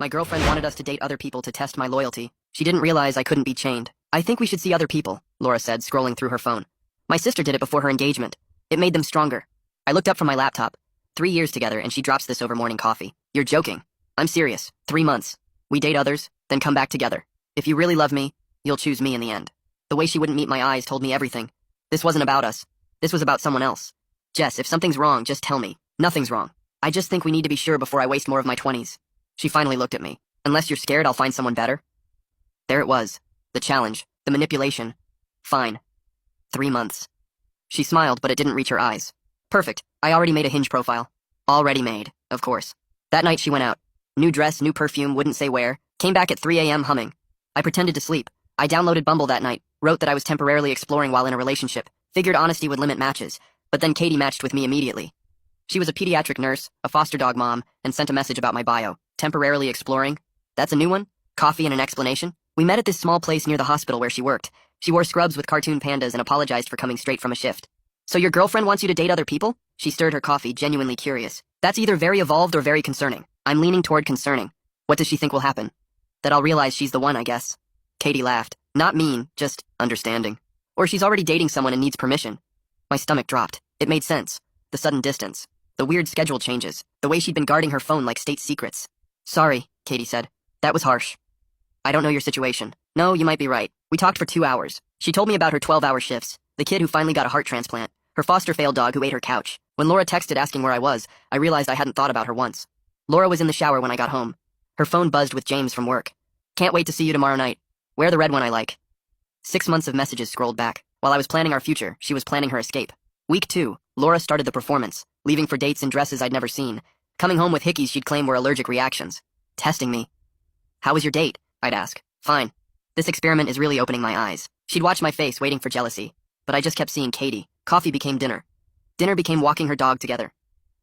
My girlfriend wanted us to date other people to test my loyalty. She didn't realize I couldn't be chained. I think we should see other people, Laura said, scrolling through her phone. My sister did it before her engagement. It made them stronger. I looked up from my laptop. 3 years together, and she drops this over morning coffee. You're joking. I'm serious. 3 months. We date others, then come back together. If you really love me, you'll choose me in the end. The way she wouldn't meet my eyes told me everything. This wasn't about us. This was about someone else. Jess, if something's wrong, just tell me. Nothing's wrong. I just think we need to be sure before I waste more of my 20s. She finally looked at me. Unless you're scared, I'll find someone better. There it was. The challenge. The manipulation. Fine. 3 months. She smiled, but it didn't reach her eyes. Perfect. I already made a Hinge profile. Already made, of course. That night she went out. New dress, new perfume, wouldn't say where. Came back at 3 a.m. humming. I pretended to sleep. I downloaded Bumble that night, wrote that I was temporarily exploring while in a relationship, figured honesty would limit matches, but then Katie matched with me immediately. She was a pediatric nurse, a foster dog mom, and sent a message about my bio. Temporarily exploring? That's a new one? Coffee and an explanation? We met at this small place near the hospital where she worked. She wore scrubs with cartoon pandas and apologized for coming straight from a shift. So your girlfriend wants you to date other people? She stirred her coffee, genuinely curious. That's either very evolved or very concerning. I'm leaning toward concerning. What does she think will happen? That I'll realize she's the one, I guess. Katie laughed. Not mean, just understanding. Or she's already dating someone and needs permission. My stomach dropped. It made sense. The sudden distance. The weird schedule changes. The way she'd been guarding her phone like state secrets. Sorry, Katie said. That was harsh. I don't know your situation. No, you might be right. We talked for 2 hours. She told me about her 12-hour shifts, the kid who finally got a heart transplant, her foster-failed dog who ate her couch. When Laura texted asking where I was, I realized I hadn't thought about her once. Laura was in the shower when I got home. Her phone buzzed with James from work. Can't wait to see you tomorrow night. Wear the red one I like. 6 months of messages scrolled back. While I was planning our future, she was planning her escape. Week 2, Laura started the performance, leaving for dates in dresses I'd never seen, coming home with hickeys she'd claim were allergic reactions. Testing me. How was your date? I'd ask. Fine. This experiment is really opening my eyes. She'd watch my face, waiting for jealousy. But I just kept seeing Katie. Coffee became dinner. Dinner became walking her dog together.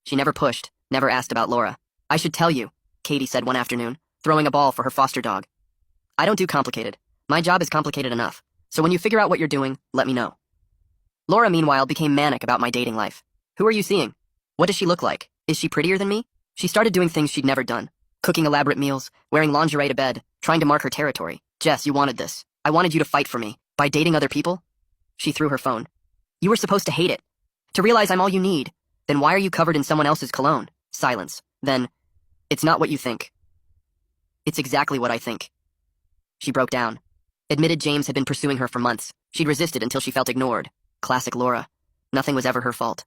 She never pushed, never asked about Laura. I should tell you, Katie said one afternoon, throwing a ball for her foster dog. I don't do complicated. My job is complicated enough. So when you figure out what you're doing, let me know. Laura, meanwhile, became manic about my dating life. Who are you seeing? What does she look like? Is she prettier than me? She started doing things she'd never done. Cooking elaborate meals, wearing lingerie to bed, trying to mark her territory. Jess, you wanted this. I wanted you to fight for me. By dating other people? She threw her phone. You were supposed to hate it. To realize I'm all you need. Then why are you covered in someone else's cologne? Silence. Then, it's not what you think. It's exactly what I think. She broke down. Admitted James had been pursuing her for months. She'd resisted until she felt ignored. Classic Laura. Nothing was ever her fault.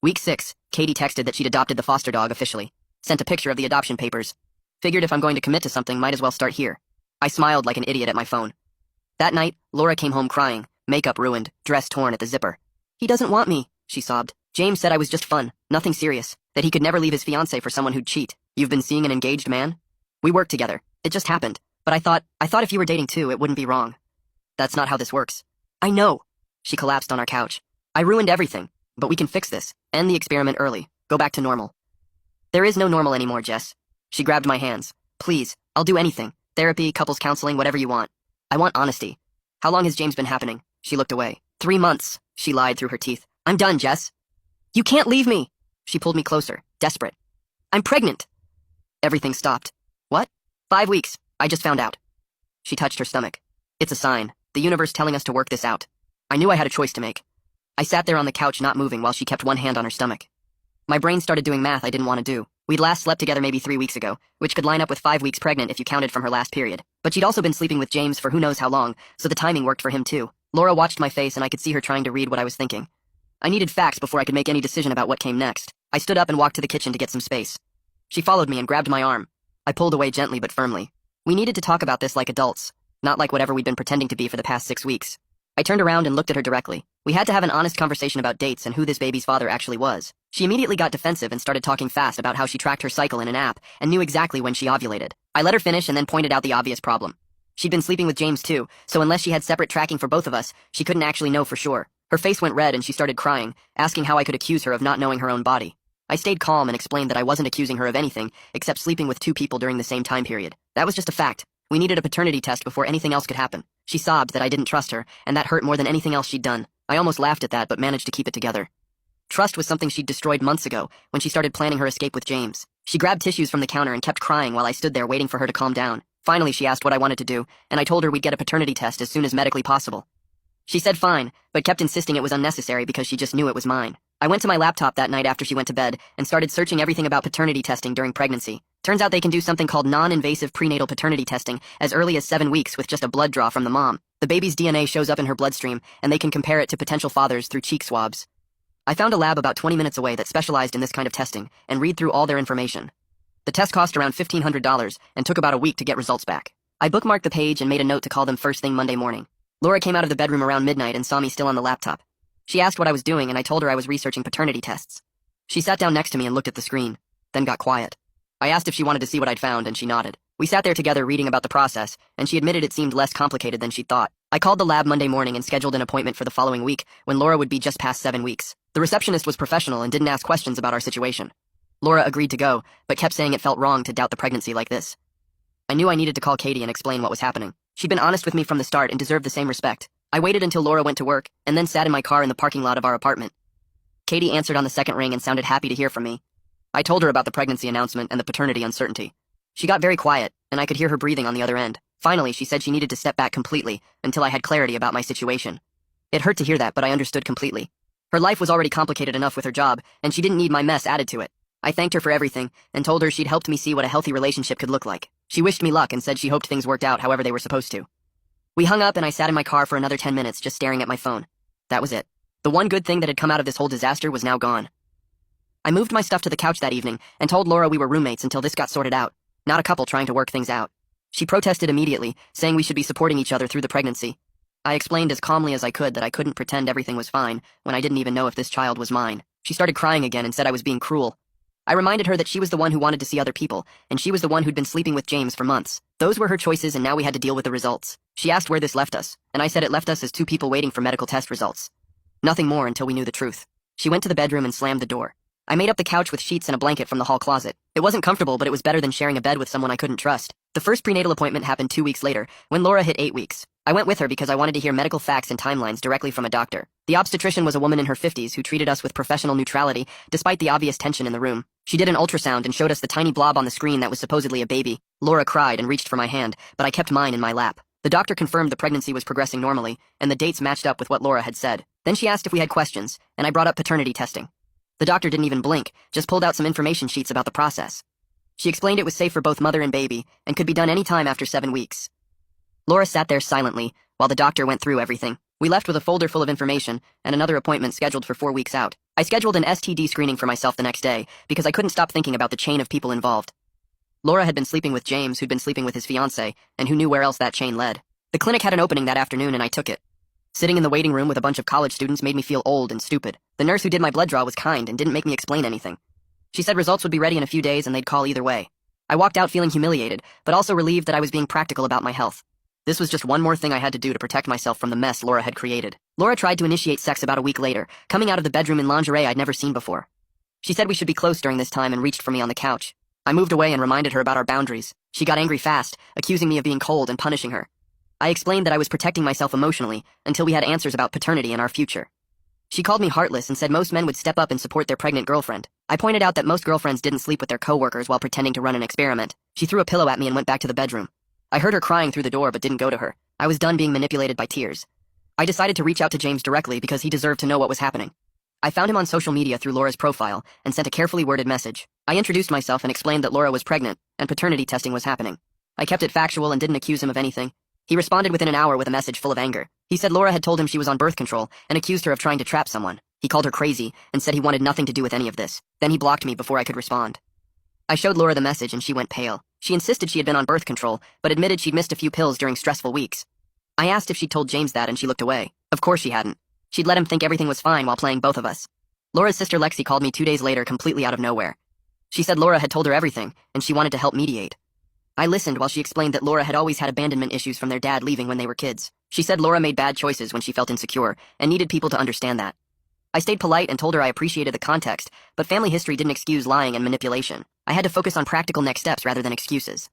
Week 6, Katie texted that she'd adopted the foster dog officially. Sent a picture of the adoption papers. Figured if I'm going to commit to something, might as well start here. I smiled like an idiot at my phone. That night, Laura came home crying, makeup ruined, dress torn at the zipper. He doesn't want me, she sobbed. James said I was just fun, nothing serious, that he could never leave his fiancée for someone who'd cheat. You've been seeing an engaged man? We worked together. It just happened. But I thought if you were dating too, it wouldn't be wrong. That's not how this works. I know. She collapsed on our couch. I ruined everything, but we can fix this. End the experiment early. Go back to normal. There is no normal anymore, Jess. She grabbed my hands. Please, I'll do anything. Therapy, couples counseling, whatever you want. I want honesty. How long has James been happening? She looked away. 3 months, she lied through her teeth. I'm done, Jess. You can't leave me. She pulled me closer, desperate. I'm pregnant. Everything stopped. What? 5 weeks. I just found out. She touched her stomach. It's a sign. The universe telling us to work this out. I knew I had a choice to make. I sat there on the couch not moving while she kept one hand on her stomach. My brain started doing math I didn't want to do. We'd last slept together maybe 3 weeks ago, which could line up with 5 weeks pregnant if you counted from her last period. But she'd also been sleeping with James for who knows how long, so the timing worked for him too. Laura watched my face and I could see her trying to read what I was thinking. I needed facts before I could make any decision about what came next. I stood up and walked to the kitchen to get some space. She followed me and grabbed my arm. I pulled away gently but firmly. We needed to talk about this like adults, not like whatever we'd been pretending to be for the past 6 weeks. I turned around and looked at her directly. We had to have an honest conversation about dates and who this baby's father actually was. She immediately got defensive and started talking fast about how she tracked her cycle in an app and knew exactly when she ovulated. I let her finish and then pointed out the obvious problem. She'd been sleeping with James too, so unless she had separate tracking for both of us, she couldn't actually know for sure. Her face went red and she started crying, asking how I could accuse her of not knowing her own body. I stayed calm and explained that I wasn't accusing her of anything except sleeping with 2 people during the same time period. That was just a fact. We needed a paternity test before anything else could happen. She sobbed that I didn't trust her, and that hurt more than anything else she'd done. I almost laughed at that but managed to keep it together. Trust was something she'd destroyed months ago when she started planning her escape with James. She grabbed tissues from the counter and kept crying while I stood there waiting for her to calm down. Finally, she asked what I wanted to do, and I told her we'd get a paternity test as soon as medically possible. She said fine, but kept insisting it was unnecessary because she just knew it was mine. I went to my laptop that night after she went to bed and started searching everything about paternity testing during pregnancy. Turns out they can do something called non-invasive prenatal paternity testing as early as 7 weeks with just a blood draw from the mom. The baby's DNA shows up in her bloodstream, and they can compare it to potential fathers through cheek swabs. I found a lab about 20 minutes away that specialized in this kind of testing and read through all their information. The test cost around $1,500 and took about a week to get results back. I bookmarked the page and made a note to call them first thing Monday morning. Laura came out of the bedroom around midnight and saw me still on the laptop. She asked what I was doing, and I told her I was researching paternity tests. She sat down next to me and looked at the screen, then got quiet. I asked if she wanted to see what I'd found, and she nodded. We sat there together reading about the process, and she admitted it seemed less complicated than she'd thought. I called the lab Monday morning and scheduled an appointment for the following week, when Laura would be just past 7 weeks. The receptionist was professional and didn't ask questions about our situation. Laura agreed to go, but kept saying it felt wrong to doubt the pregnancy like this. I knew I needed to call Katie and explain what was happening. She'd been honest with me from the start and deserved the same respect. I waited until Laura went to work, and then sat in my car in the parking lot of our apartment. Katie answered on the second ring and sounded happy to hear from me. I told her about the pregnancy announcement and the paternity uncertainty. She got very quiet, and I could hear her breathing on the other end. Finally, she said she needed to step back completely until I had clarity about my situation. It hurt to hear that, but I understood completely. Her life was already complicated enough with her job, and she didn't need my mess added to it. I thanked her for everything, and told her she'd helped me see what a healthy relationship could look like. She wished me luck and said she hoped things worked out however they were supposed to. We hung up and I sat in my car for another 10 minutes just staring at my phone. That was it. The one good thing that had come out of this whole disaster was now gone. I moved my stuff to the couch that evening and told Laura we were roommates until this got sorted out, not a couple trying to work things out. She protested immediately, saying we should be supporting each other through the pregnancy. I explained as calmly as I could that I couldn't pretend everything was fine when I didn't even know if this child was mine. She started crying again and said I was being cruel. I reminded her that she was the one who wanted to see other people, and she was the one who'd been sleeping with James for months. Those were her choices, and now we had to deal with the results. She asked where this left us, and I said it left us as two people waiting for medical test results. Nothing more until we knew the truth. She went to the bedroom and slammed the door. I made up the couch with sheets and a blanket from the hall closet. It wasn't comfortable, but it was better than sharing a bed with someone I couldn't trust. The first prenatal appointment happened 2 weeks later, when Laura hit 8 weeks. I went with her because I wanted to hear medical facts and timelines directly from a doctor. The obstetrician was a woman in her 50s who treated us with professional neutrality, despite the obvious tension in the room. She did an ultrasound and showed us the tiny blob on the screen that was supposedly a baby. Laura cried and reached for my hand, but I kept mine in my lap. The doctor confirmed the pregnancy was progressing normally, and the dates matched up with what Laura had said. Then she asked if we had questions, and I brought up paternity testing. The doctor didn't even blink, just pulled out some information sheets about the process. She explained it was safe for both mother and baby, and could be done any time after 7 weeks. Laura sat there silently, while the doctor went through everything. We left with a folder full of information, and another appointment scheduled for 4 weeks out. I scheduled an STD screening for myself the next day, because I couldn't stop thinking about the chain of people involved. Laura had been sleeping with James, who'd been sleeping with his fiancée, and who knew where else that chain led. The clinic had an opening that afternoon, and I took it. Sitting in the waiting room with a bunch of college students made me feel old and stupid. The nurse who did my blood draw was kind and didn't make me explain anything. She said results would be ready in a few days and they'd call either way. I walked out feeling humiliated, but also relieved that I was being practical about my health. This was just one more thing I had to do to protect myself from the mess Laura had created. Laura tried to initiate sex about a week later, coming out of the bedroom in lingerie I'd never seen before. She said we should be close during this time and reached for me on the couch. I moved away and reminded her about our boundaries. She got angry fast, accusing me of being cold and punishing her. I explained that I was protecting myself emotionally until we had answers about paternity and our future. She called me heartless and said most men would step up and support their pregnant girlfriend. I pointed out that most girlfriends didn't sleep with their coworkers while pretending to run an experiment. She threw a pillow at me and went back to the bedroom. I heard her crying through the door but didn't go to her. I was done being manipulated by tears. I decided to reach out to James directly because he deserved to know what was happening. I found him on social media through Laura's profile and sent a carefully worded message. I introduced myself and explained that Laura was pregnant and paternity testing was happening. I kept it factual and didn't accuse him of anything. He responded within an hour with a message full of anger. He said Laura had told him she was on birth control and accused her of trying to trap someone. He called her crazy and said he wanted nothing to do with any of this. Then he blocked me before I could respond. I showed Laura the message and she went pale. She insisted she had been on birth control, but admitted she'd missed a few pills during stressful weeks. I asked if she'd told James that and she looked away. Of course she hadn't. She'd let him think everything was fine while playing both of us. Laura's sister Lexi called me 2 days later completely out of nowhere. She said Laura had told her everything and she wanted to help mediate. I listened while she explained that Laura had always had abandonment issues from their dad leaving when they were kids. She said Laura made bad choices when she felt insecure and needed people to understand that. I stayed polite and told her I appreciated the context, but family history didn't excuse lying and manipulation. I had to focus on practical next steps rather than excuses.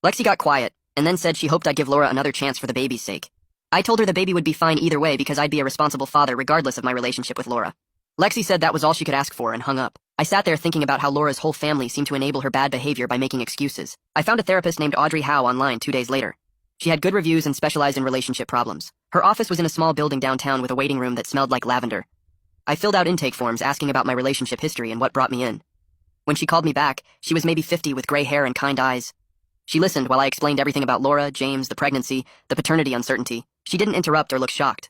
Lexi got quiet and then said she hoped I'd give Laura another chance for the baby's sake. I told her the baby would be fine either way because I'd be a responsible father regardless of my relationship with Laura. Lexi said that was all she could ask for and hung up. I sat there thinking about how Laura's whole family seemed to enable her bad behavior by making excuses. I found a therapist named Audrey Howe online 2 days later. She had good reviews and specialized in relationship problems. Her office was in a small building downtown with a waiting room that smelled like lavender. I filled out intake forms asking about my relationship history and what brought me in. When she called me back, she was maybe 50 with gray hair and kind eyes. She listened while I explained everything about Laura, James, the pregnancy, the paternity uncertainty. She didn't interrupt or look shocked.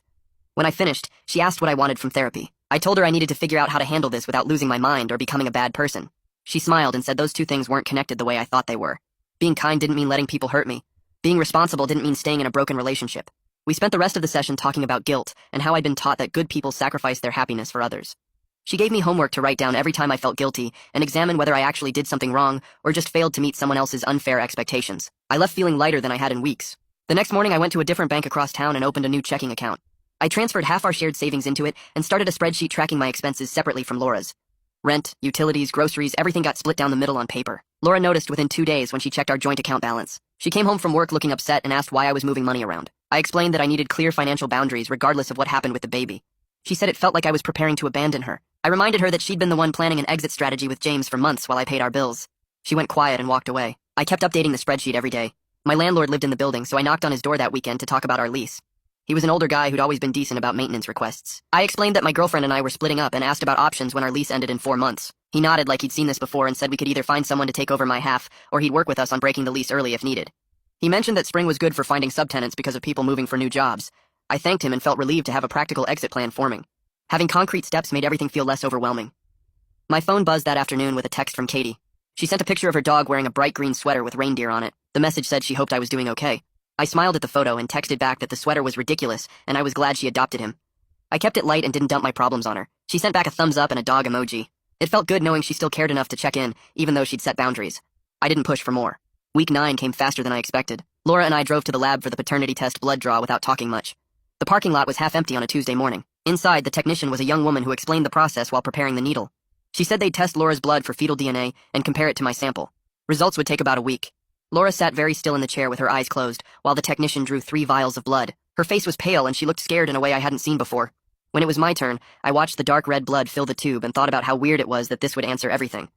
When I finished, she asked what I wanted from therapy. I told her I needed to figure out how to handle this without losing my mind or becoming a bad person. She smiled and said those two things weren't connected the way I thought they were. Being kind didn't mean letting people hurt me. Being responsible didn't mean staying in a broken relationship. We spent the rest of the session talking about guilt and how I'd been taught that good people sacrifice their happiness for others. She gave me homework to write down every time I felt guilty and examine whether I actually did something wrong or just failed to meet someone else's unfair expectations. I left feeling lighter than I had in weeks. The next morning I went to a different bank across town and opened a new checking account. I transferred half our shared savings into it and started a spreadsheet tracking my expenses separately from Laura's. Rent, utilities, groceries, everything got split down the middle on paper. Laura noticed within 2 days when she checked our joint account balance. She came home from work looking upset and asked why I was moving money around. I explained that I needed clear financial boundaries regardless of what happened with the baby. She said it felt like I was preparing to abandon her. I reminded her that she'd been the one planning an exit strategy with James for months while I paid our bills. She went quiet and walked away. I kept updating the spreadsheet every day. My landlord lived in the building, so I knocked on his door that weekend to talk about our lease. He was an older guy who'd always been decent about maintenance requests. I explained that my girlfriend and I were splitting up and asked about options when our lease ended in 4 months. He nodded like he'd seen this before and said we could either find someone to take over my half, or he'd work with us on breaking the lease early if needed. He mentioned that spring was good for finding subtenants because of people moving for new jobs. I thanked him and felt relieved to have a practical exit plan forming. Having concrete steps made everything feel less overwhelming. My phone buzzed that afternoon with a text from Katie. She sent a picture of her dog wearing a bright green sweater with reindeer on it. The message said she hoped I was doing okay. I smiled at the photo and texted back that the sweater was ridiculous and I was glad she adopted him. I kept it light and didn't dump my problems on her. She sent back a thumbs up and a dog emoji. It felt good knowing she still cared enough to check in, even though she'd set boundaries. I didn't push for more. Week 9 came faster than I expected. Laura and I drove to the lab for the paternity test blood draw without talking much. The parking lot was half empty on a Tuesday morning. Inside, the technician was a young woman who explained the process while preparing the needle. She said they'd test Laura's blood for fetal DNA and compare it to my sample. Results would take about a week. Laura sat very still in the chair with her eyes closed, while the technician drew 3 vials of blood. Her face was pale and she looked scared in a way I hadn't seen before. When it was my turn, I watched the dark red blood fill the tube and thought about how weird it was that this would answer everything.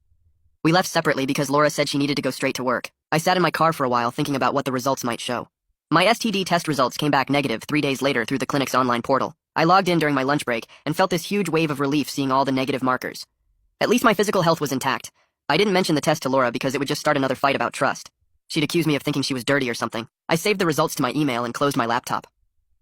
We left separately because Laura said she needed to go straight to work. I sat in my car for a while thinking about what the results might show. My STD test results came back negative 3 days later through the clinic's online portal. I logged in during my lunch break and felt this huge wave of relief seeing all the negative markers. At least my physical health was intact. I didn't mention the test to Laura because it would just start another fight about trust. She'd accuse me of thinking she was dirty or something. I saved the results to my email and closed my laptop.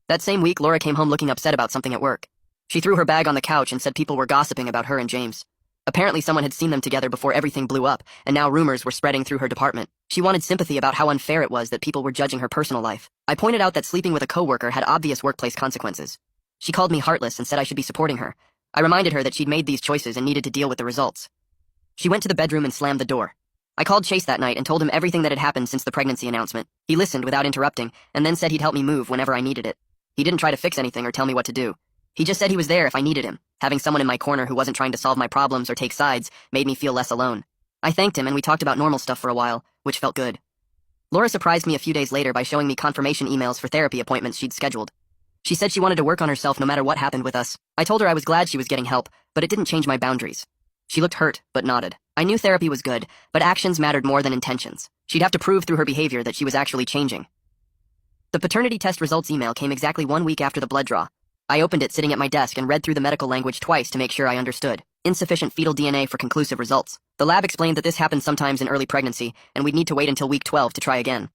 That same week, Laura came home looking upset about something at work. She threw her bag on the couch and said people were gossiping about her and James. Apparently someone had seen them together before everything blew up, and now rumors were spreading through her department. She wanted sympathy about how unfair it was that people were judging her personal life. I pointed out that sleeping with a coworker had obvious workplace consequences. She called me heartless and said I should be supporting her. I reminded her that she'd made these choices and needed to deal with the results. She went to the bedroom and slammed the door. I called Chase that night and told him everything that had happened since the pregnancy announcement. He listened without interrupting, and then said he'd help me move whenever I needed it. He didn't try to fix anything or tell me what to do. He just said he was there if I needed him. Having someone in my corner who wasn't trying to solve my problems or take sides made me feel less alone. I thanked him and we talked about normal stuff for a while, which felt good. Laura surprised me a few days later by showing me confirmation emails for therapy appointments she'd scheduled. She said she wanted to work on herself no matter what happened with us. I told her I was glad she was getting help, but it didn't change my boundaries. She looked hurt, but nodded. I knew therapy was good, but actions mattered more than intentions. She'd have to prove through her behavior that she was actually changing. The paternity test results email came exactly 1 week after the blood draw. I opened it sitting at my desk and read through the medical language twice to make sure I understood. Insufficient fetal DNA for conclusive results. The lab explained that this happens sometimes in early pregnancy, and we'd need to wait until week 12 to try again.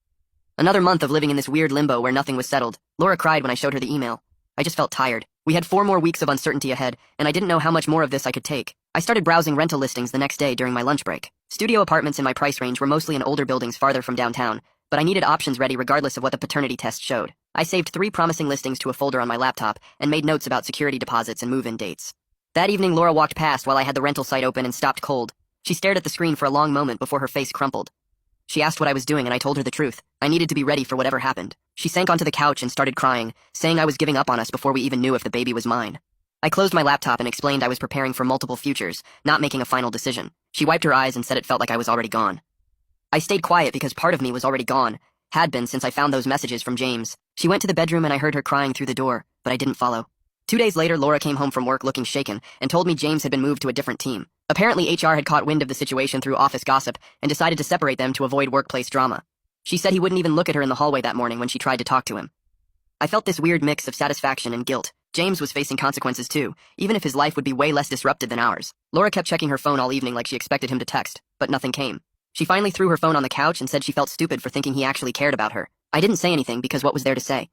Another month of living in this weird limbo where nothing was settled. Laura cried when I showed her the email. I just felt tired. We had 4 more weeks of uncertainty ahead, and I didn't know how much more of this I could take. I started browsing rental listings the next day during my lunch break. Studio apartments in my price range were mostly in older buildings farther from downtown, but I needed options ready regardless of what the paternity test showed. I saved 3 promising listings to a folder on my laptop and made notes about security deposits and move-in dates. That evening, Laura walked past while I had the rental site open and stopped cold. She stared at the screen for a long moment before her face crumpled. She asked what I was doing and I told her the truth. I needed to be ready for whatever happened. She sank onto the couch and started crying, saying I was giving up on us before we even knew if the baby was mine. I closed my laptop and explained I was preparing for multiple futures, not making a final decision. She wiped her eyes and said it felt like I was already gone. I stayed quiet because part of me was already gone, had been since I found those messages from James. She went to the bedroom and I heard her crying through the door, but I didn't follow. 2 days later, Laura came home from work looking shaken and told me James had been moved to a different team. Apparently, HR had caught wind of the situation through office gossip and decided to separate them to avoid workplace drama. She said he wouldn't even look at her in the hallway that morning when she tried to talk to him. I felt this weird mix of satisfaction and guilt. James was facing consequences too, even if his life would be way less disrupted than ours. Laura kept checking her phone all evening like she expected him to text, but nothing came. She finally threw her phone on the couch and said she felt stupid for thinking he actually cared about her. I didn't say anything because what was there to say?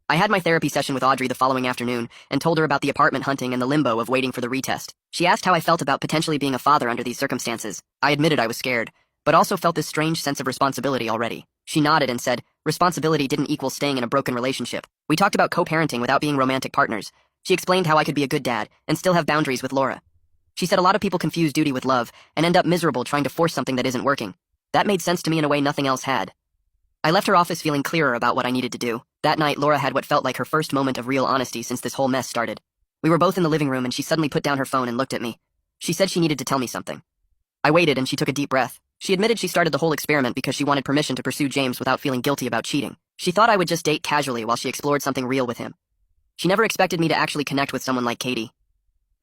I had my therapy session with Audrey the following afternoon and told her about the apartment hunting and the limbo of waiting for the retest. She asked how I felt about potentially being a father under these circumstances. I admitted I was scared, but also felt this strange sense of responsibility already. She nodded and said, responsibility didn't equal staying in a broken relationship. We talked about co-parenting without being romantic partners. She explained how I could be a good dad and still have boundaries with Laura. She said a lot of people confuse duty with love and end up miserable trying to force something that isn't working. That made sense to me in a way nothing else had. I left her office feeling clearer about what I needed to do. That night, Laura had what felt like her first moment of real honesty since this whole mess started. We were both in the living room and she suddenly put down her phone and looked at me. She said she needed to tell me something. I waited and she took a deep breath. She admitted she started the whole experiment because she wanted permission to pursue James without feeling guilty about cheating. She thought I would just date casually while she explored something real with him. She never expected me to actually connect with someone like Katie.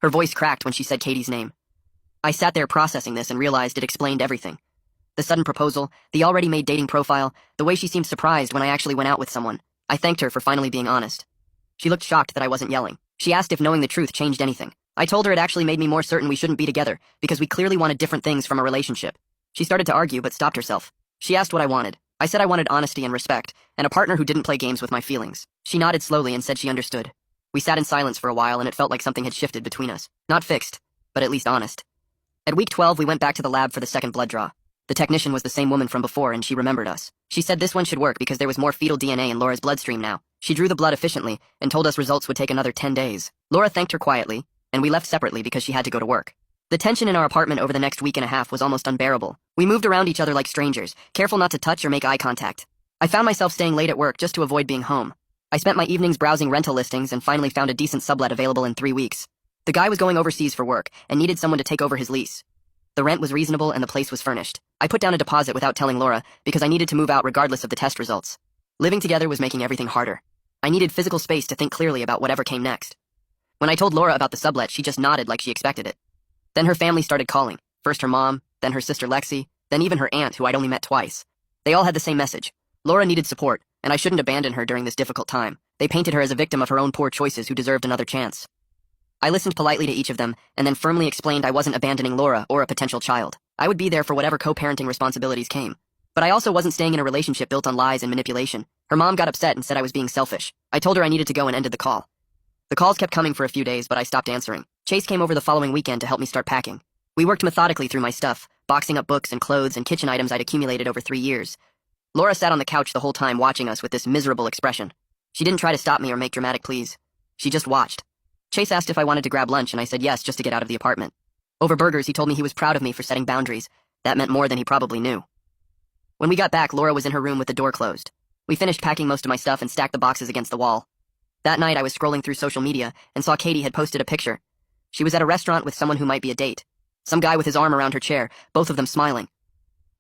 Her voice cracked when she said Katie's name. I sat there processing this and realized it explained everything. The sudden proposal, the already made dating profile, the way she seemed surprised when I actually went out with someone. I thanked her for finally being honest. She looked shocked that I wasn't yelling. She asked if knowing the truth changed anything. I told her it actually made me more certain we shouldn't be together, because we clearly wanted different things from a relationship. She started to argue but stopped herself. She asked what I wanted. I said I wanted honesty and respect, and a partner who didn't play games with my feelings. She nodded slowly and said she understood. We sat in silence for a while and it felt like something had shifted between us. Not fixed, but at least honest. At week 12, we went back to the lab for the second blood draw. The technician was the same woman from before and she remembered us. She said this one should work because there was more fetal DNA in Laura's bloodstream now. She drew the blood efficiently and told us results would take another 10 days. Laura thanked her quietly, and we left separately because she had to go to work. The tension in our apartment over the next week and a half was almost unbearable. We moved around each other like strangers, careful not to touch or make eye contact. I found myself staying late at work just to avoid being home. I spent my evenings browsing rental listings and finally found a decent sublet available in 3 weeks. The guy was going overseas for work and needed someone to take over his lease. The rent was reasonable and the place was furnished. I put down a deposit without telling Laura because I needed to move out regardless of the test results. Living together was making everything harder. I needed physical space to think clearly about whatever came next. When I told Laura about the sublet, she just nodded like she expected it. Then her family started calling. First her mom, then her sister Lexi, then even her aunt who I'd only met twice. They all had the same message. Laura needed support, and I shouldn't abandon her during this difficult time. They painted her as a victim of her own poor choices who deserved another chance. I listened politely to each of them, and then firmly explained I wasn't abandoning Laura or a potential child. I would be there for whatever co-parenting responsibilities came. But I also wasn't staying in a relationship built on lies and manipulation. Her mom got upset and said I was being selfish. I told her I needed to go and ended the call. The calls kept coming for a few days, but I stopped answering. Chase came over the following weekend to help me start packing. We worked methodically through my stuff, boxing up books and clothes and kitchen items I'd accumulated over 3 years. Laura sat on the couch the whole time watching us with this miserable expression. She didn't try to stop me or make dramatic pleas. She just watched. Chase asked if I wanted to grab lunch, and I said yes just to get out of the apartment. Over burgers, he told me he was proud of me for setting boundaries. That meant more than he probably knew. When we got back, Laura was in her room with the door closed. We finished packing most of my stuff and stacked the boxes against the wall. That night, I was scrolling through social media and saw Katie had posted a picture. She was at a restaurant with someone who might be a date. Some guy with his arm around her chair, both of them smiling.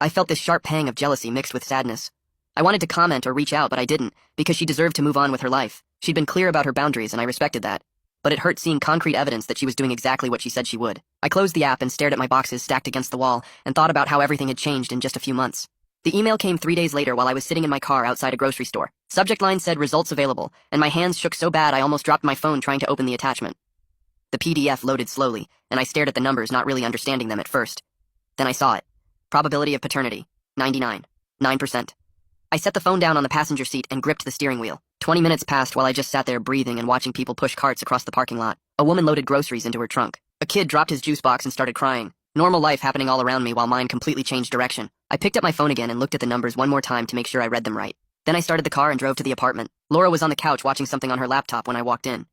I felt this sharp pang of jealousy mixed with sadness. I wanted to comment or reach out, but I didn't, because she deserved to move on with her life. She'd been clear about her boundaries, and I respected that. But it hurt seeing concrete evidence that she was doing exactly what she said she would. I closed the app and stared at my boxes stacked against the wall and thought about how everything had changed in just a few months. The email came 3 days later while I was sitting in my car outside a grocery store. Subject line said results available, and my hands shook so bad I almost dropped my phone trying to open the attachment. The PDF loaded slowly, and I stared at the numbers, not really understanding them at first. Then I saw it. Probability of paternity, 99. 9%. I set the phone down on the passenger seat and gripped the steering wheel. 20 minutes passed while I just sat there breathing and watching people push carts across the parking lot. A woman loaded groceries into her trunk. A kid dropped his juice box and started crying. Normal life happening all around me while mine completely changed direction. I picked up my phone again and looked at the numbers one more time to make sure I read them right. Then I started the car and drove to the apartment. Laura was on the couch watching something on her laptop when I walked in.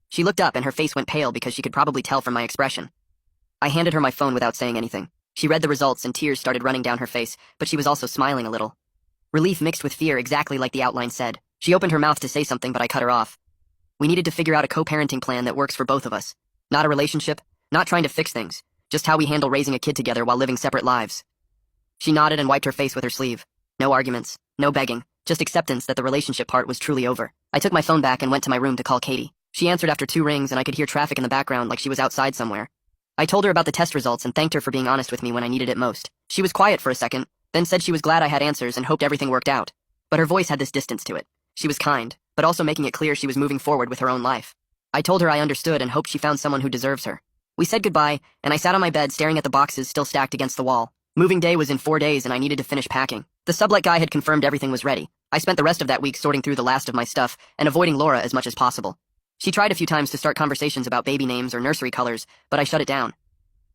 She looked up and her face went pale because she could probably tell from my expression. I handed her my phone without saying anything. She read the results and tears started running down her face, but she was also smiling a little. Relief mixed with fear, exactly like the outline said. She opened her mouth to say something, but I cut her off. We needed to figure out a co-parenting plan that works for both of us. Not a relationship, not trying to fix things, just how we handle raising a kid together while living separate lives. She nodded and wiped her face with her sleeve. No arguments, no begging, just acceptance that the relationship part was truly over. I took my phone back and went to my room to call Katie. She answered after 2 rings, and I could hear traffic in the background like she was outside somewhere. I told her about the test results and thanked her for being honest with me when I needed it most. She was quiet for a second, then said she was glad I had answers and hoped everything worked out. But her voice had this distance to it. She was kind, but also making it clear she was moving forward with her own life. I told her I understood and hoped she found someone who deserves her. We said goodbye, and I sat on my bed staring at the boxes still stacked against the wall. Moving day was in 4 days, and I needed to finish packing. The sublet guy had confirmed everything was ready. I spent the rest of that week sorting through the last of my stuff and avoiding Laura as much as possible. She tried a few times to start conversations about baby names or nursery colors, but I shut it down.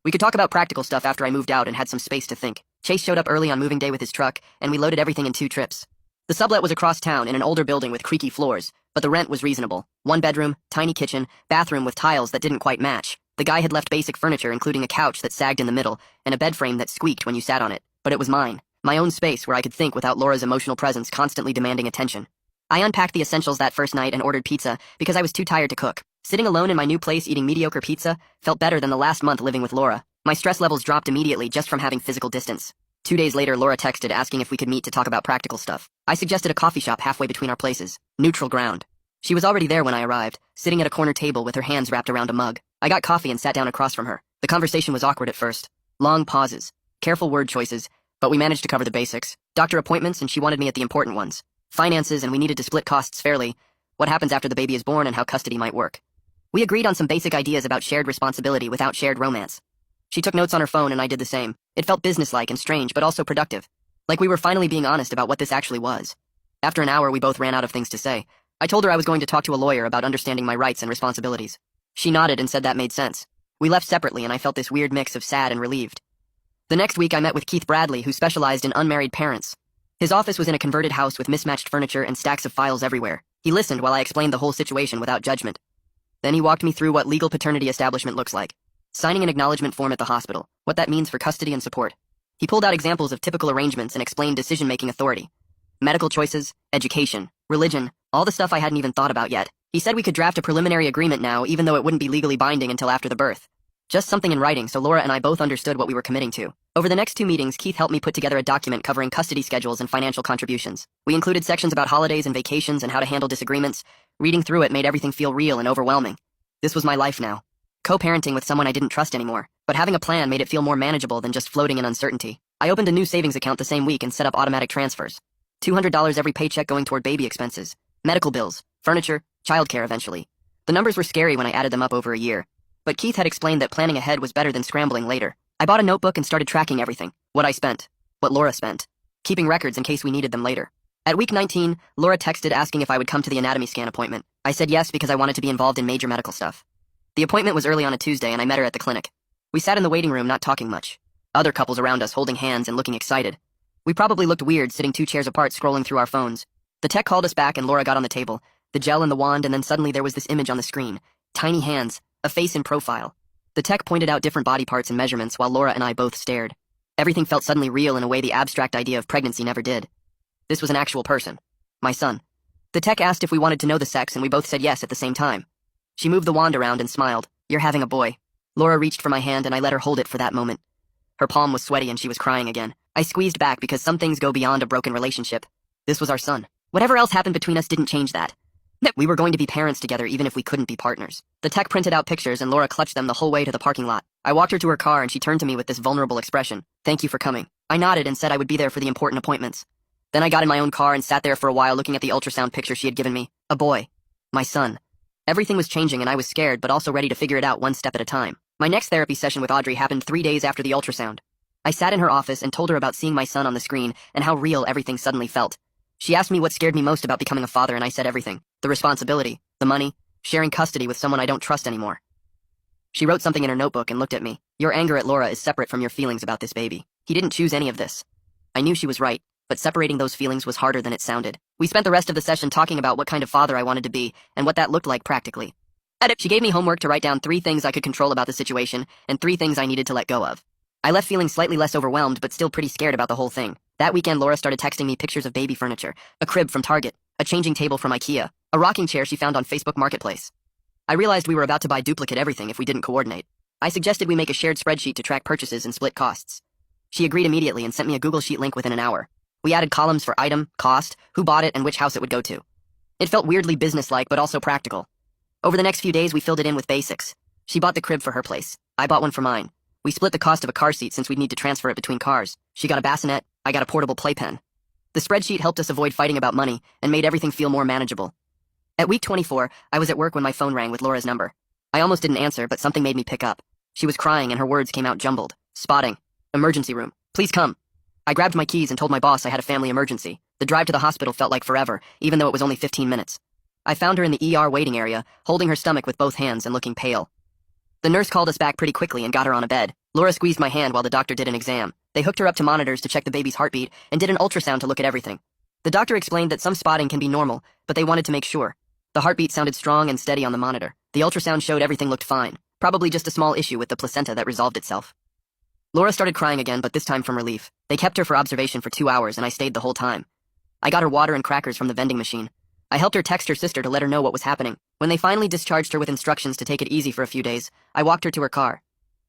We could talk about practical stuff after I moved out and had some space to think. Chase showed up early on moving day with his truck, and we loaded everything in 2 trips. The sublet was across town in an older building with creaky floors, but the rent was reasonable. 1 bedroom, tiny kitchen, bathroom with tiles that didn't quite match. The guy had left basic furniture, including a couch that sagged in the middle and a bed frame that squeaked when you sat on it, but it was mine. My own space where I could think without Laura's emotional presence constantly demanding attention. I unpacked the essentials that first night and ordered pizza because I was too tired to cook. Sitting alone in my new place eating mediocre pizza felt better than the last month living with Laura. My stress levels dropped immediately just from having physical distance. 2 days later, Laura texted asking if we could meet to talk about practical stuff. I suggested a coffee shop halfway between our places. Neutral ground. She was already there when I arrived, sitting at a corner table with her hands wrapped around a mug. I got coffee and sat down across from her. The conversation was awkward at first. Long pauses. Careful word choices. But we managed to cover the basics. Doctor appointments, and she wanted me at the important ones. Finances, and we needed to split costs fairly. What happens after the baby is born and how custody might work. We agreed on some basic ideas about shared responsibility without shared romance. She took notes on her phone and I did the same. It felt businesslike and strange, but also productive. Like we were finally being honest about what this actually was. After an hour, we both ran out of things to say. I told her I was going to talk to a lawyer about understanding my rights and responsibilities. She nodded and said that made sense. We left separately and I felt this weird mix of sad and relieved. The next week I met with Keith Bradley, who specialized in unmarried parents. His office was in a converted house with mismatched furniture and stacks of files everywhere. He listened while I explained the whole situation without judgment. Then he walked me through what legal paternity establishment looks like. Signing an acknowledgement form at the hospital, what that means for custody and support. He pulled out examples of typical arrangements and explained decision-making authority. Medical choices, education, religion, all the stuff I hadn't even thought about yet. He said we could draft a preliminary agreement now, even though it wouldn't be legally binding until after the birth. Just something in writing so Laura and I both understood what we were committing to. Over the next 2 meetings, Keith helped me put together a document covering custody schedules and financial contributions. We included sections about holidays and vacations and how to handle disagreements. Reading through it made everything feel real and overwhelming. This was my life now. Co-parenting with someone I didn't trust anymore, but having a plan made it feel more manageable than just floating in uncertainty. I opened a new savings account the same week and set up automatic transfers. $200 every paycheck going toward baby expenses, medical bills, furniture, childcare eventually. The numbers were scary when I added them up over a year, but Keith had explained that planning ahead was better than scrambling later. I bought a notebook and started tracking everything. What I spent, what Laura spent, keeping records in case we needed them later. At week 19, Laura texted asking if I would come to the anatomy scan appointment. I said yes because I wanted to be involved in major medical stuff. The appointment was early on a Tuesday and I met her at the clinic. We sat in the waiting room not talking much. Other couples around us holding hands and looking excited. We probably looked weird sitting 2 chairs apart scrolling through our phones. The tech called us back and Laura got on the table, the gel and the wand, and then suddenly there was this image on the screen. Tiny hands, a face in profile. The tech pointed out different body parts and measurements while Laura and I both stared. Everything felt suddenly real in a way the abstract idea of pregnancy never did. This was an actual person. My son. The tech asked if we wanted to know the sex and we both said yes at the same time. She moved the wand around and smiled. You're having a boy. Laura reached for my hand and I let her hold it for that moment. Her palm was sweaty and she was crying again. I squeezed back because some things go beyond a broken relationship. This was our son. Whatever else happened between us didn't change that. We were going to be parents together even if we couldn't be partners. The tech printed out pictures and Laura clutched them the whole way to the parking lot. I walked her to her car and she turned to me with this vulnerable expression. Thank you for coming. I nodded and said I would be there for the important appointments. Then I got in my own car and sat there for a while looking at the ultrasound picture she had given me. A boy. My son. Everything was changing and I was scared but also ready to figure it out one step at a time. My next therapy session with Audrey happened 3 days after the ultrasound. I sat in her office and told her about seeing my son on the screen and how real everything suddenly felt. She asked me what scared me most about becoming a father and I said everything. The responsibility, the money, sharing custody with someone I don't trust anymore. She wrote something in her notebook and looked at me. Your anger at Laura is separate from your feelings about this baby. He didn't choose any of this. I knew she was right, but separating those feelings was harder than it sounded. We spent the rest of the session talking about what kind of father I wanted to be and what that looked like practically. She gave me homework to write down 3 things I could control about the situation and 3 things I needed to let go of. I left feeling slightly less overwhelmed but still pretty scared about the whole thing. That weekend, Laura started texting me pictures of baby furniture, a crib from Target, a changing table from IKEA, a rocking chair she found on Facebook Marketplace. I realized we were about to buy duplicate everything if we didn't coordinate. I suggested we make a shared spreadsheet to track purchases and split costs. She agreed immediately and sent me a Google Sheet link within an hour. We added columns for item, cost, who bought it, and which house it would go to. It felt weirdly businesslike but also practical. Over the next few days, we filled it in with basics. She bought the crib for her place. I bought one for mine. We split the cost of a car seat since we'd need to transfer it between cars. She got a bassinet, I got a portable playpen. The spreadsheet helped us avoid fighting about money and made everything feel more manageable. At week 24, I was at work when my phone rang with Laura's number. I almost didn't answer, but something made me pick up. She was crying and her words came out jumbled. Spotting. Emergency room. Please come. I grabbed my keys and told my boss I had a family emergency. The drive to the hospital felt like forever, even though it was only 15 minutes. I found her in the ER waiting area, holding her stomach with both hands and looking pale. The nurse called us back pretty quickly and got her on a bed. Laura squeezed my hand while the doctor did an exam. They hooked her up to monitors to check the baby's heartbeat and did an ultrasound to look at everything. The doctor explained that some spotting can be normal, but they wanted to make sure. The heartbeat sounded strong and steady on the monitor. The ultrasound showed everything looked fine, probably just a small issue with the placenta that resolved itself. Laura started crying again, but this time from relief. They kept her for observation for 2 hours and I stayed the whole time. I got her water and crackers from the vending machine. I helped her text her sister to let her know what was happening. When they finally discharged her with instructions to take it easy for a few days, I walked her to her car.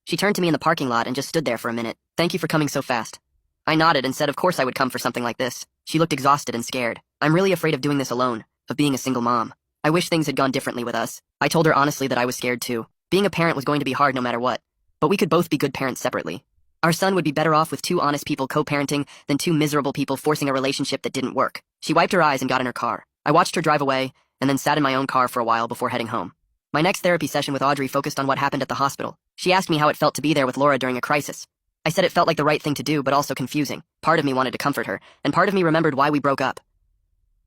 She turned to me in the parking lot and just stood there for a minute. Thank you for coming so fast. I nodded and said of course I would come for something like this. She looked exhausted and scared. I'm really afraid of doing this alone, of being a single mom. I wish things had gone differently with us. I told her honestly that I was scared too. Being a parent was going to be hard no matter what. But we could both be good parents separately. Our son would be better off with 2 honest people co-parenting than 2 miserable people forcing a relationship that didn't work. She wiped her eyes and got in her car. I watched her drive away, and then sat in my own car for a while before heading home. My next therapy session with Audrey focused on what happened at the hospital. She asked me how it felt to be there with Laura during a crisis. I said it felt like the right thing to do, but also confusing. Part of me wanted to comfort her, and part of me remembered why we broke up.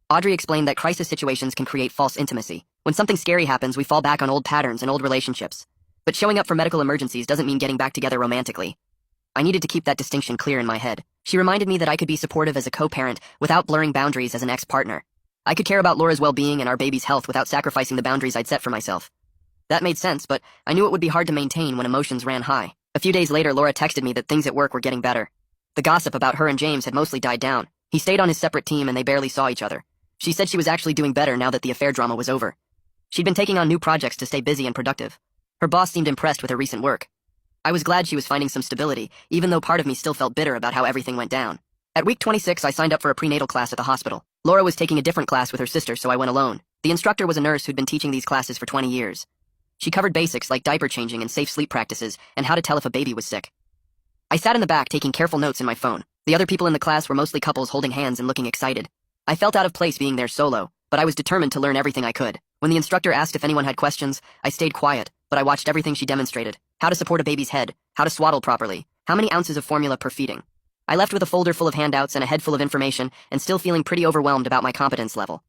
Audrey explained that crisis situations can create false intimacy. When something scary happens, we fall back on old patterns and old relationships. But showing up for medical emergencies doesn't mean getting back together romantically. I needed to keep that distinction clear in my head. She reminded me that I could be supportive as a co-parent without blurring boundaries as an ex-partner. I could care about Laura's well-being and our baby's health without sacrificing the boundaries I'd set for myself. That made sense, but I knew it would be hard to maintain when emotions ran high. A few days later, Laura texted me that things at work were getting better. The gossip about her and James had mostly died down. He stayed on his separate team and they barely saw each other. She said she was actually doing better now that the affair drama was over. She'd been taking on new projects to stay busy and productive. Her boss seemed impressed with her recent work. I was glad she was finding some stability, even though part of me still felt bitter about how everything went down. At week 26, I signed up for a prenatal class at the hospital. Laura was taking a different class with her sister, so I went alone. The instructor was a nurse who'd been teaching these classes for 20 years. She covered basics like diaper changing and safe sleep practices, and how to tell if a baby was sick. I sat in the back taking careful notes in my phone. The other people in the class were mostly couples holding hands and looking excited. I felt out of place being there solo, but I was determined to learn everything I could. When the instructor asked if anyone had questions, I stayed quiet, but I watched everything she demonstrated. How to support a baby's head, how to swaddle properly, how many ounces of formula per feeding. I left with a folder full of handouts and a head full of information, and still feeling pretty overwhelmed about my competence level.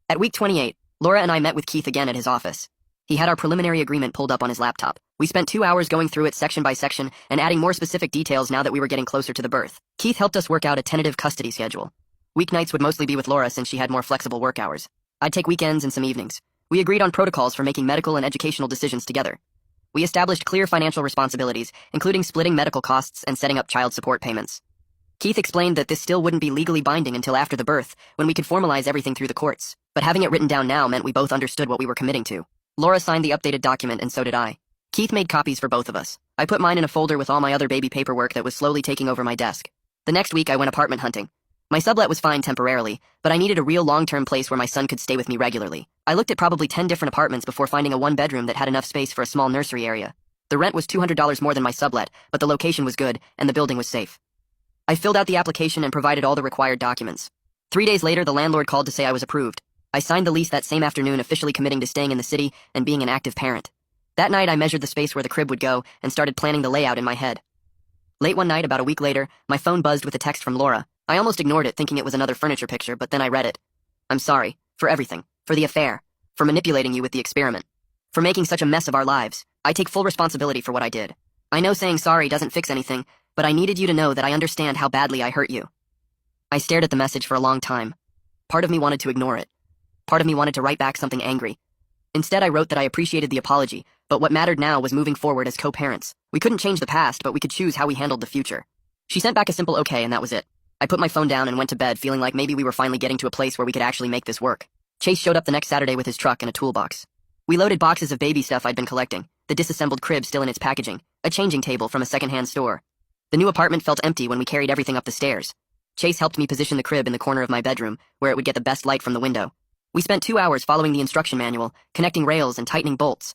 At week 28, Laura and I met with Keith again at his office. He had our preliminary agreement pulled up on his laptop. We spent 2 hours going through it section by section and adding more specific details now that we were getting closer to the birth. Keith helped us work out a tentative custody schedule. Weeknights would mostly be with Laura since she had more flexible work hours. I'd take weekends and some evenings. We agreed on protocols for making medical and educational decisions together. We established clear financial responsibilities, including splitting medical costs and setting up child support payments. Keith explained that this still wouldn't be legally binding until after the birth, when we could formalize everything through the courts. But having it written down now meant we both understood what we were committing to. Laura signed the updated document and so did I. Keith made copies for both of us. I put mine in a folder with all my other baby paperwork that was slowly taking over my desk. The next week I went apartment hunting. My sublet was fine temporarily, but I needed a real long-term place where my son could stay with me regularly. I looked at probably 10 different apartments before finding a 1-bedroom that had enough space for a small nursery area. The rent was $200 more than my sublet, but the location was good and the building was safe. I filled out the application and provided all the required documents. 3 days later, the landlord called to say I was approved. I signed the lease that same afternoon, officially committing to staying in the city and being an active parent. That night, I measured the space where the crib would go and started planning the layout in my head. Late one night, about a week later, my phone buzzed with a text from Laura. I almost ignored it, thinking it was another furniture picture, but then I read it. I'm sorry. For everything. For the affair. For manipulating you with the experiment. For making such a mess of our lives. I take full responsibility for what I did. I know saying sorry doesn't fix anything, but I needed you to know that I understand how badly I hurt you. I stared at the message for a long time. Part of me wanted to ignore it. Part of me wanted to write back something angry. Instead, I wrote that I appreciated the apology, but what mattered now was moving forward as co-parents. We couldn't change the past, but we could choose how we handled the future. She sent back a simple okay, and that was it. I put my phone down and went to bed, feeling like maybe we were finally getting to a place where we could actually make this work. Chase showed up the next Saturday with his truck and a toolbox. We loaded boxes of baby stuff I'd been collecting, the disassembled crib still in its packaging, a changing table from a secondhand store. The new apartment felt empty when we carried everything up the stairs. Chase helped me position the crib in the corner of my bedroom, where it would get the best light from the window. We spent 2 hours following the instruction manual, connecting rails and tightening bolts.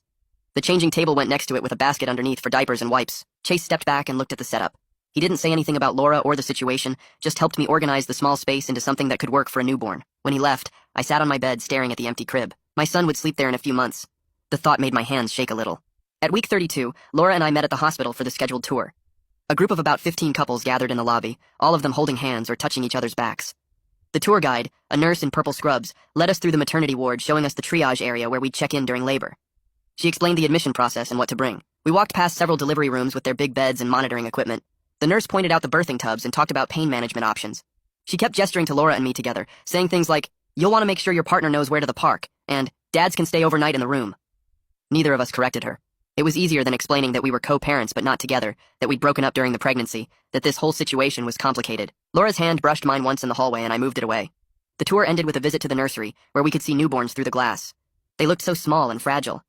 The changing table went next to it with a basket underneath for diapers and wipes. Chase stepped back and looked at the setup. He didn't say anything about Laura or the situation, just helped me organize the small space into something that could work for a newborn. When he left, I sat on my bed staring at the empty crib. My son would sleep there in a few months. The thought made my hands shake a little. At week 32, Laura and I met at the hospital for the scheduled tour. A group of about 15 couples gathered in the lobby, all of them holding hands or touching each other's backs. The tour guide, a nurse in purple scrubs, led us through the maternity ward, showing us the triage area where we'd check in during labor. She explained the admission process and what to bring. We walked past several delivery rooms with their big beds and monitoring equipment. The nurse pointed out the birthing tubs and talked about pain management options. She kept gesturing to Laura and me together, saying things like, "You'll want to make sure your partner knows where to the park," and "Dads can stay overnight in the room." Neither of us corrected her. It was easier than explaining that we were co-parents but not together, that we'd broken up during the pregnancy, that this whole situation was complicated. Laura's hand brushed mine once in the hallway and I moved it away. The tour ended with a visit to the nursery, where we could see newborns through the glass. They looked so small and fragile.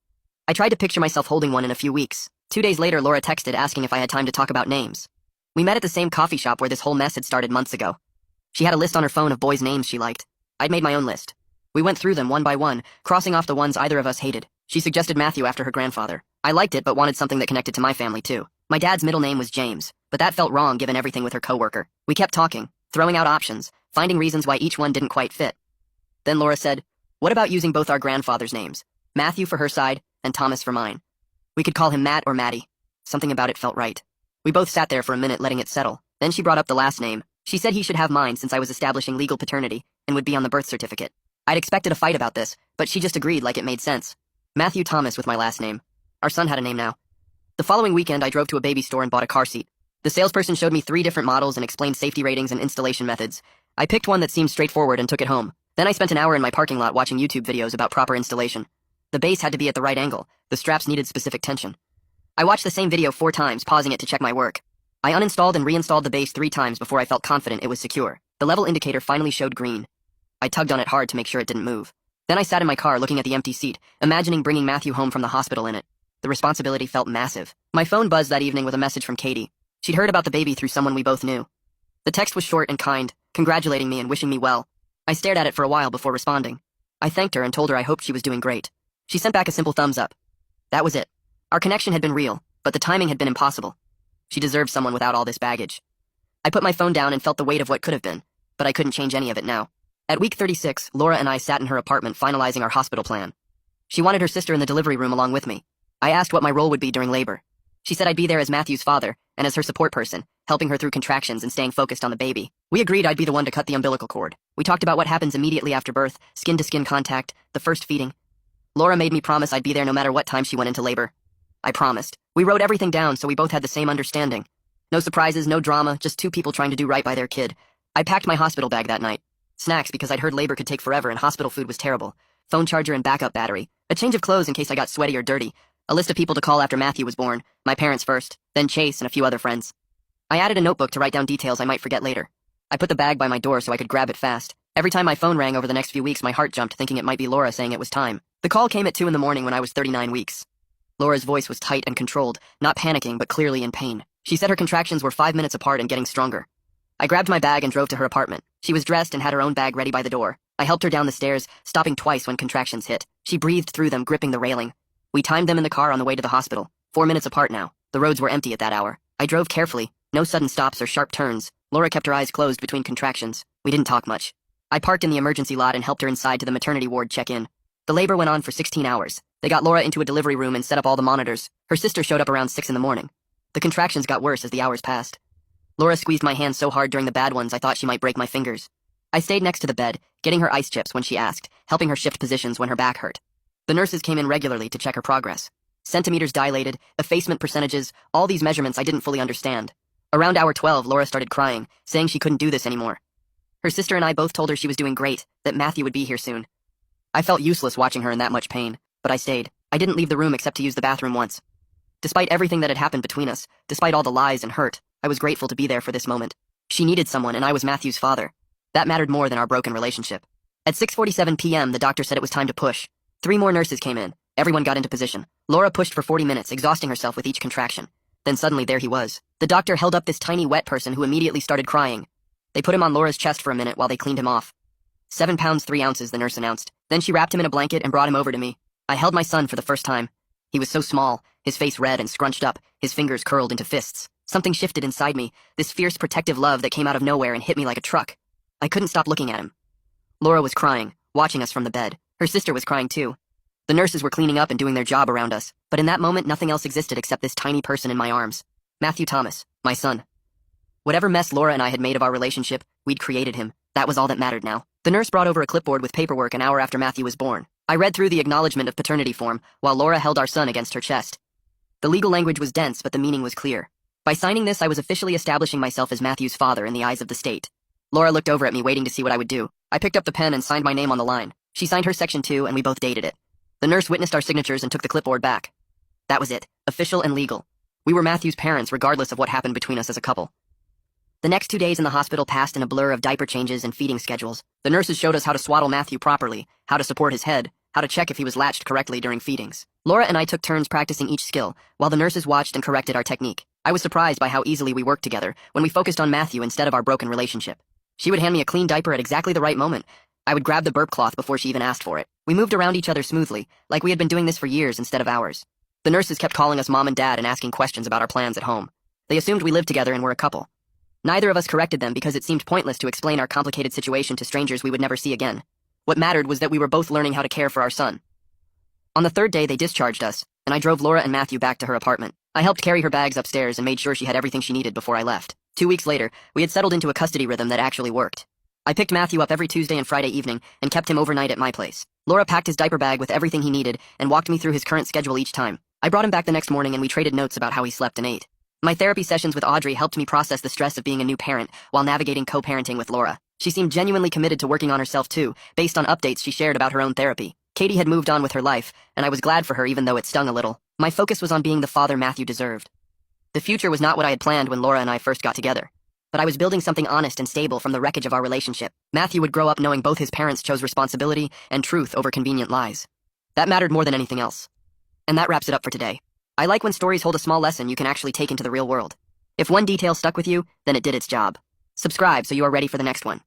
I tried to picture myself holding one in a few weeks. 2 days later, Laura texted asking if I had time to talk about names. We met at the same coffee shop where this whole mess had started months ago. She had a list on her phone of boys' names she liked. I'd made my own list. We went through them one by one, crossing off the ones either of us hated. She suggested Matthew after her grandfather. I liked it but wanted something that connected to my family too. My dad's middle name was James, but that felt wrong given everything with her coworker. We kept talking, throwing out options, finding reasons why each one didn't quite fit. Then Laura said, "What about using both our grandfathers' names? Matthew for her side, and Thomas for mine. We could call him Matt or Matty." Something about it felt right. We both sat there for a minute letting it settle. Then she brought up the last name. She said he should have mine since I was establishing legal paternity and would be on the birth certificate. I'd expected a fight about this, but she just agreed like it made sense. Matthew Thomas with my last name. Our son had a name now. The following weekend, I drove to a baby store and bought a car seat. The salesperson showed me 3 different models and explained safety ratings and installation methods. I picked one that seemed straightforward and took it home. Then I spent an hour in my parking lot watching YouTube videos about proper installation. The base had to be at the right angle. The straps needed specific tension. I watched the same video 4 times, pausing it to check my work. I uninstalled and reinstalled the base 3 times before I felt confident it was secure. The level indicator finally showed green. I tugged on it hard to make sure it didn't move. Then I sat in my car looking at the empty seat, imagining bringing Matthew home from the hospital in it. The responsibility felt massive. My phone buzzed that evening with a message from Katie. She'd heard about the baby through someone we both knew. The text was short and kind, congratulating me and wishing me well. I stared at it for a while before responding. I thanked her and told her I hoped she was doing great. She sent back a simple thumbs up. That was it. Our connection had been real, but the timing had been impossible. She deserved someone without all this baggage. I put my phone down and felt the weight of what could have been, but I couldn't change any of it now. At week 36, Laura and I sat in her apartment finalizing our hospital plan. She wanted her sister in the delivery room along with me. I asked what my role would be during labor. She said I'd be there as Matthew's father and as her support person, helping her through contractions and staying focused on the baby. We agreed I'd be the one to cut the umbilical cord. We talked about what happens immediately after birth, skin-to-skin contact, the first feeding. Laura made me promise I'd be there no matter what time she went into labor. I promised. We wrote everything down so we both had the same understanding. No surprises, no drama, just 2 people trying to do right by their kid. I packed my hospital bag that night. Snacks because I'd heard labor could take forever and hospital food was terrible. Phone charger and backup battery. A change of clothes in case I got sweaty or dirty. A list of people to call after Matthew was born. My parents first, then Chase and a few other friends. I added a notebook to write down details I might forget later. I put the bag by my door so I could grab it fast. Every time my phone rang over the next few weeks, my heart jumped thinking it might be Laura saying it was time. The call came at 2 in the morning when I was 39 weeks. Laura's voice was tight and controlled, not panicking but clearly in pain. She said her contractions were 5 minutes apart and getting stronger. I grabbed my bag and drove to her apartment. She was dressed and had her own bag ready by the door. I helped her down the stairs, stopping twice when contractions hit. She breathed through them, gripping the railing. We timed them in the car on the way to the hospital. 4 minutes apart now. The roads were empty at that hour. I drove carefully, no sudden stops or sharp turns. Laura kept her eyes closed between contractions. We didn't talk much. I parked in the emergency lot and helped her inside to the maternity ward check-in. The labor went on for 16 hours. They got Laura into a delivery room and set up all the monitors. Her sister showed up around 6 in the morning. The contractions got worse as the hours passed. Laura squeezed my hand so hard during the bad ones I thought she might break my fingers. I stayed next to the bed, getting her ice chips when she asked, helping her shift positions when her back hurt. The nurses came in regularly to check her progress. Centimeters dilated, effacement percentages, all these measurements I didn't fully understand. Around hour 12, Laura started crying, saying she couldn't do this anymore. Her sister and I both told her she was doing great, that Matthew would be here soon. I felt useless watching her in that much pain, but I stayed. I didn't leave the room except to use the bathroom once. Despite everything that had happened between us, despite all the lies and hurt, I was grateful to be there for this moment. She needed someone, and I was Matthew's father. That mattered more than our broken relationship. At 6:47 p.m., the doctor said it was time to push. 3 more nurses came in. Everyone got into position. Laura pushed for 40 minutes, exhausting herself with each contraction. Then suddenly there he was. The doctor held up this tiny wet person who immediately started crying. They put him on Laura's chest for a minute while they cleaned him off. 7 pounds 3 ounces, the nurse announced. Then she wrapped him in a blanket and brought him over to me. I held my son for the first time. He was so small, his face red and scrunched up, his fingers curled into fists. Something shifted inside me, this fierce protective love that came out of nowhere and hit me like a truck. I couldn't stop looking at him. Laura was crying, watching us from the bed. Her sister was crying too. The nurses were cleaning up and doing their job around us, but in that moment nothing else existed except this tiny person in my arms. Matthew Thomas, my son. Whatever mess Laura and I had made of our relationship, we'd created him. That was all that mattered now. The nurse brought over a clipboard with paperwork an hour after Matthew was born. I read through the acknowledgement of paternity form, while Laura held our son against her chest. The legal language was dense, but the meaning was clear. By signing this, I was officially establishing myself as Matthew's father in the eyes of the state. Laura looked over at me, waiting to see what I would do. I picked up the pen and signed my name on the line. She signed her section too, and we both dated it. The nurse witnessed our signatures and took the clipboard back. That was it. Official and legal. We were Matthew's parents, regardless of what happened between us as a couple. The next 2 days in the hospital passed in a blur of diaper changes and feeding schedules. The nurses showed us how to swaddle Matthew properly, how to support his head, how to check if he was latched correctly during feedings. Laura and I took turns practicing each skill, while the nurses watched and corrected our technique. I was surprised by how easily we worked together when we focused on Matthew instead of our broken relationship. She would hand me a clean diaper at exactly the right moment. I would grab the burp cloth before she even asked for it. We moved around each other smoothly, like we had been doing this for years instead of hours. The nurses kept calling us mom and dad and asking questions about our plans at home. They assumed we lived together and were a couple. Neither of us corrected them because it seemed pointless to explain our complicated situation to strangers we would never see again. What mattered was that we were both learning how to care for our son. On the third day, they discharged us, and I drove Laura and Matthew back to her apartment. I helped carry her bags upstairs and made sure she had everything she needed before I left. 2 weeks later, we had settled into a custody rhythm that actually worked. I picked Matthew up every Tuesday and Friday evening and kept him overnight at my place. Laura packed his diaper bag with everything he needed and walked me through his current schedule each time. I brought him back the next morning and we traded notes about how he slept and ate. My therapy sessions with Audrey helped me process the stress of being a new parent while navigating co-parenting with Laura. She seemed genuinely committed to working on herself too, based on updates she shared about her own therapy. Katie had moved on with her life, and I was glad for her even though it stung a little. My focus was on being the father Matthew deserved. The future was not what I had planned when Laura and I first got together. But I was building something honest and stable from the wreckage of our relationship. Matthew would grow up knowing both his parents chose responsibility and truth over convenient lies. That mattered more than anything else. And that wraps it up for today. I like when stories hold a small lesson you can actually take into the real world. If one detail stuck with you, then it did its job. Subscribe so you are ready for the next one.